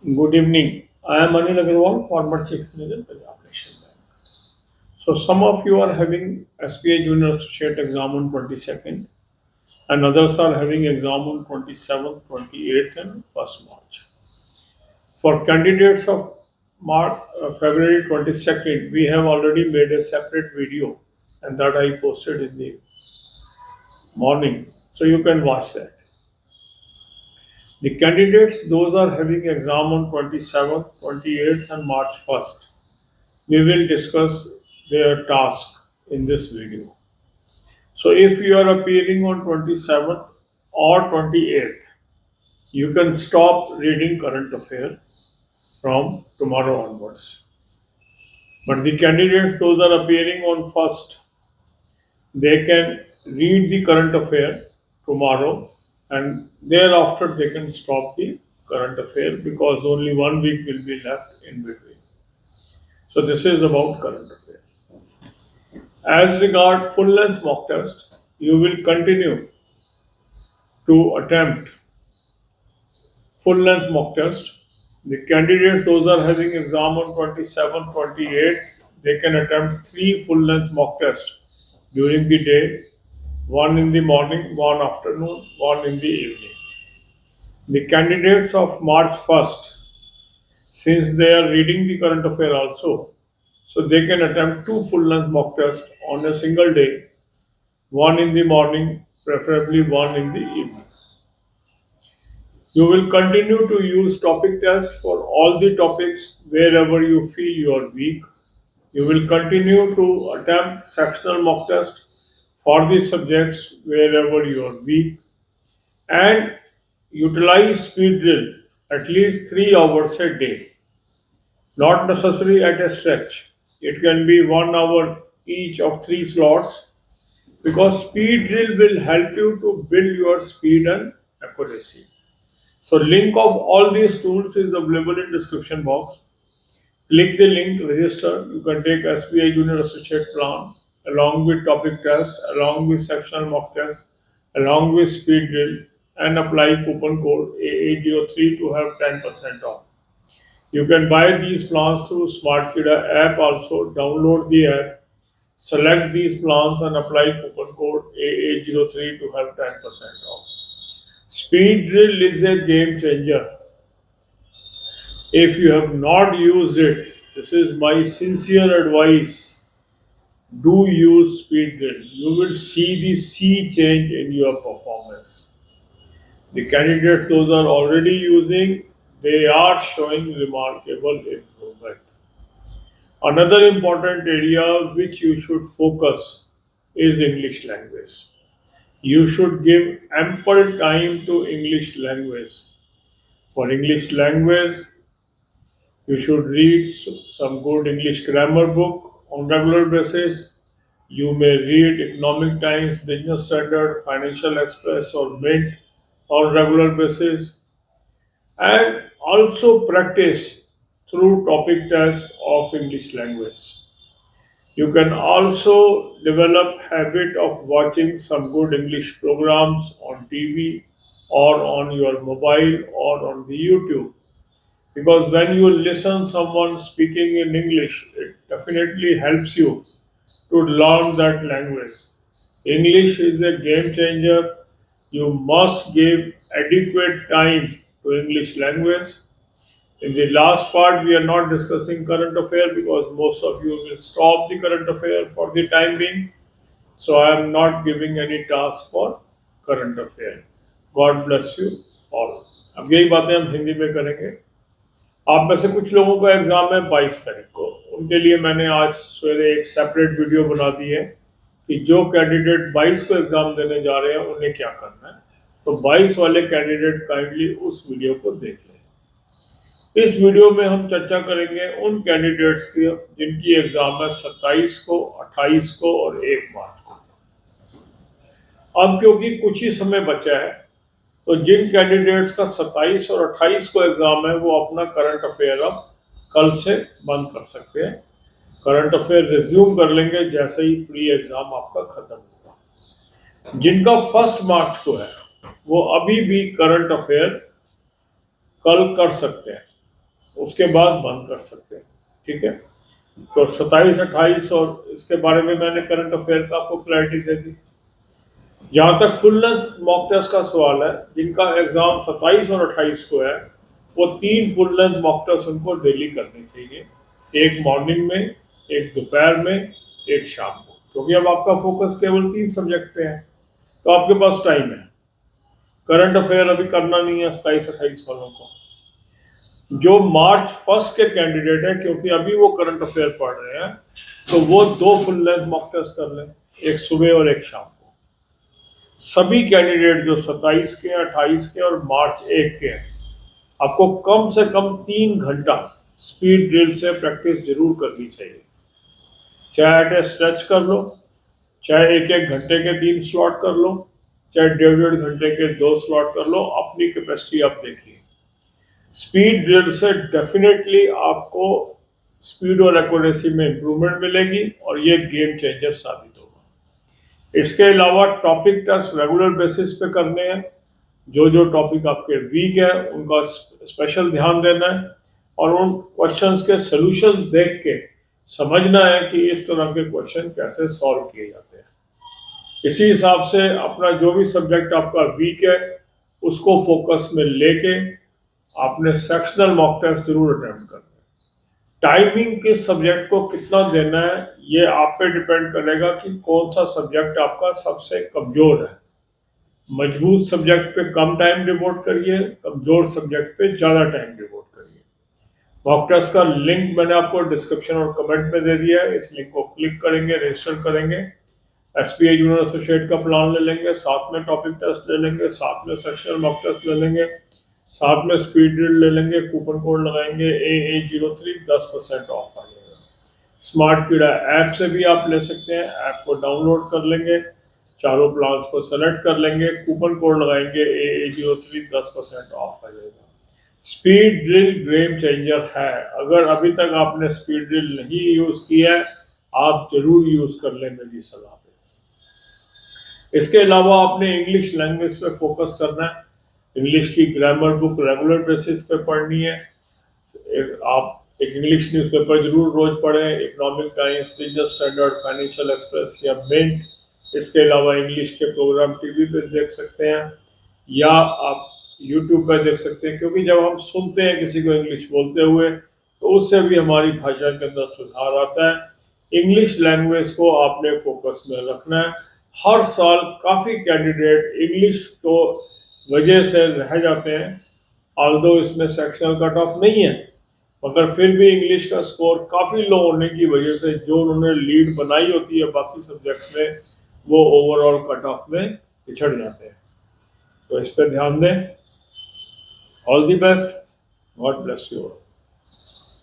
Good evening. I am Anil Agarwal, former Chief Manager, Punjab National Bank. So, some of you are having SBI Junior Associate exam on 22nd, and others are having exam on 27th, 28th, and 1st March. For candidates of February 22nd, we have already made a separate video, and that I posted in the morning. So, you can watch that. The candidates, those are having exam on 27th, 28th, and March 1st. We will discuss their task in this video. So if you are appearing on 27th or 28th, you can stop reading current affair from tomorrow onwards. But the candidates, those are appearing on 1st, they can read the current affair tomorrow and thereafter they can stop the current affair because only 1 week will be left in between. So this is about current affair. As regard full length mock test, you will continue to attempt full length mock test. The candidates, those are having exam on 27, 28, they can attempt 3 full length mock tests during the day, one in the morning, one afternoon, one in the evening. The candidates of March 1st, since they are reading the current affair also, so they can attempt 2 full length mock tests on a single day, one in the morning, preferably one in the evening. You will continue to use topic test for all the topics wherever you feel you are weak. You will continue to attempt sectional mock test for the subjects wherever you are weak and utilize speed drill at least 3 hours a day. Not necessary at a stretch. It can be 1 hour each of 3 slots because speed drill will help you to build your speed and accuracy. So link of all these tools is available in description box. Click the link, register. You can take SBI Junior Associate plan along with topic test, along with sectional mock test, along with speed drill, and apply coupon code AA03 to have 10% off. You can buy these plans through SmartKida app also. Download the app, select these plans and apply coupon code AA03 to have 10% off. Speed drill is a game changer. If you have not used it, this is my sincere advice. Do use speed drill. You will see the sea change in your performance. The candidates those are already using, they are showing remarkable improvement. Another important area which you should focus is English language. You should give ample time to English language. For English language, you should read some good English grammar book on regular basis. You may read Economic Times, Business Standard, Financial Express, or Mint on regular basis, and also practice through topic test of English language. You can also develop habit of watching some good English programs on TV or on your mobile or on the YouTube because when you listen someone speaking in English it definitely helps you to learn that language. English is a game changer. You must give adequate time to English language. In the last part, we are not discussing current affair because most of you will stop the current affair for the time being. So I am not giving any task for current affair. God bless you all. अब यही बातें हम हिंदी में करेंगे. आप में से कुछ लोगों का एग्जाम है 22 तारीख को. उनके लिए मैंने आज सवेरे एक सेपरेट वीडियो बना दी है कि जो कैंडिडेट 22 को एग्जाम देने जा रहे हैं उन्हें क्या करना है. तो 22 वाले कैंडिडेट काइंडली उस वीडियो को देख लें. इस वीडियो में हम चर्चा करेंगे उन कैंडिडेट्स की जिनकी एग्जाम है 27 को, 28 को और 1 मार्च को. अब क्योंकि कुछ ही समय बचा है तो जिन कैंडिडेट्स का 27 और 28 को एग्जाम है वो अपना करंट अफेयर अब कल से बंद कर सकते हैं. करंट अफेयर रिज्यूम कर लेंगे जैसे ही प्री एग्जाम आपका खत्म होगा. जिनका 1 मार्च को है वो अभी भी करंट अफेयर कल कर सकते हैं. उसके बाद बंद कर सकते हैं। ठीक है, तो 27-28 और इसके बारे में मैंने करंट अफेयर का आपको क्लैरिटी दे दी। जहाँ तक फुल लेंथ मॉक टेस्ट का सवाल है, जिनका एग्जाम 27 और 28 को है, वो 3 फुल लेंथ मॉक टेस्ट उनको डेली करने चाहिए, एक मॉर्निंग में, एक दोपहर में, एक शाम को, क्योंकि अब आपका फोकस केवल 3 सब्जेक्ट पे है, तो आपके पास टाइम है। करंट अफेयर अभी करना नहीं है 27-28 वालों को। जो मार्च 1 के कैंडिडेट है, क्योंकि अभी वो करंट अफेयर पढ़ रहे हैं, तो वो 2 फुल लेंथ मॉक टेस्ट कर लें, एक सुबह और एक शाम को। सभी कैंडिडेट जो 27 के, 28 के और मार्च 1 के हैं, आपको कम से कम 3 घंटा स्पीड ड्रिल से प्रैक्टिस जरूर करनी चाहिए। चाहे एट ए स्ट्रेच कर लो, चाहे 1-1 घंटे के 3 स्लॉट कर लो, चाहे 1.5 घंटे के 2 स्लॉट कर लो, अपनी कैपेसिटी आप देखिए। स्पीड ड्रिल से डेफिनेटली आपको स्पीड और एक्यूरेसी में इंप्रूवमेंट मिलेगी और ये गेम चेंजर साबित होगा। इसके अलावा टॉपिक टेस्ट रेगुलर बेसिस पे करने हैं। जो जो टॉपिक आपके वीक है उनका स्पेशल ध्यान देना है और उन क्वेश्चंस के सॉल्यूशन देख के समझना है कि इस तरह के क्वेश्चन कैसे सॉल्व किए जाते हैं। इसी हिसाब से अपना जो भी सब्जेक्ट आपका वीक है उसको फोकस में लेके आपने सेक्शनल मॉक टेस्ट जरूर अटेम्प्ट करना है। टाइमिंग किस सब्जेक्ट को कितना देना है ये आप पे डिपेंड करेगा कि कौन सा सब्जेक्ट आपका सबसे कमजोर है। मजबूत सब्जेक्ट पे कम टाइम डिवोट करिए, कमजोर सब्जेक्ट पे ज़्यादा टाइम डिवोट करिए। मॉक टेस्ट का लिंक मैंने आपको डिस्क्रिप्शन और कमेंट में दे दिया है, इस लिंक को क्लिक करेंगे, रजिस्टर करेंगे, एसपीआई जूनियर एसोसिएट का प्लान ले लेंगे, साथ में टॉपिक टेस्ट ले लेंगे, साथ में सेक्शनल मॉक टेस्ट ले लेंगे, साथ में स्पीड ड्रिल ले लेंगे, कूपन कोड लगाएंगे AA03, 10% ऑफ आ जाएगा। स्मार्ट कीड़ा ऐप से भी आप ले सकते हैं, ऐप को डाउनलोड कर लेंगे, चारों प्लान्स को सेलेक्ट कर लेंगे, कूपन कोड लगाएंगे AA03, 10% ऑफ आ जाएगा। स्पीड ड्रिल गेम चेंजर है। अगर अभी तक आपने स्पीड ड्रिल नहीं यूज किया है, आप जरूर यूज कर लें मेरी सलाह पे। इसके अलावा आपने इंग्लिश लैंग्वेज पे फोकस करना है। इंग्लिश की ग्रामर बुक रेगुलर बेसिस पे पढ़नी है। आप एक इंग्लिश न्यूज़पेपर जरूर रोज पढ़ें, economic times, business standard, financial express या मिंट। इसके अलावा इंग्लिश के प्रोग्राम टीवी पे देख सकते हैं या आप यूट्यूब पर देख सकते हैं, क्योंकि जब हम सुनते हैं किसी को इंग्लिश बोलते हुए तो उससे भी हमारी भाषा के अंदर सुधार आता है। इंग्लिश लैंग्वेज को आपने फोकस में रखना है। हर साल काफ़ी कैंडिडेट इंग्लिश को वजह से रह जाते हैं, ऑल्दो इसमें सेक्शनल कट ऑफ नहीं है, मगर फिर भी इंग्लिश का स्कोर काफ़ी लो होने की वजह से जो उन्होंने लीड बनाई होती है बाकी सब्जेक्ट्स में, वो ओवरऑल कट ऑफ में पिछड़ जाते हैं। तो इस पर ध्यान दें। All the best, God bless you.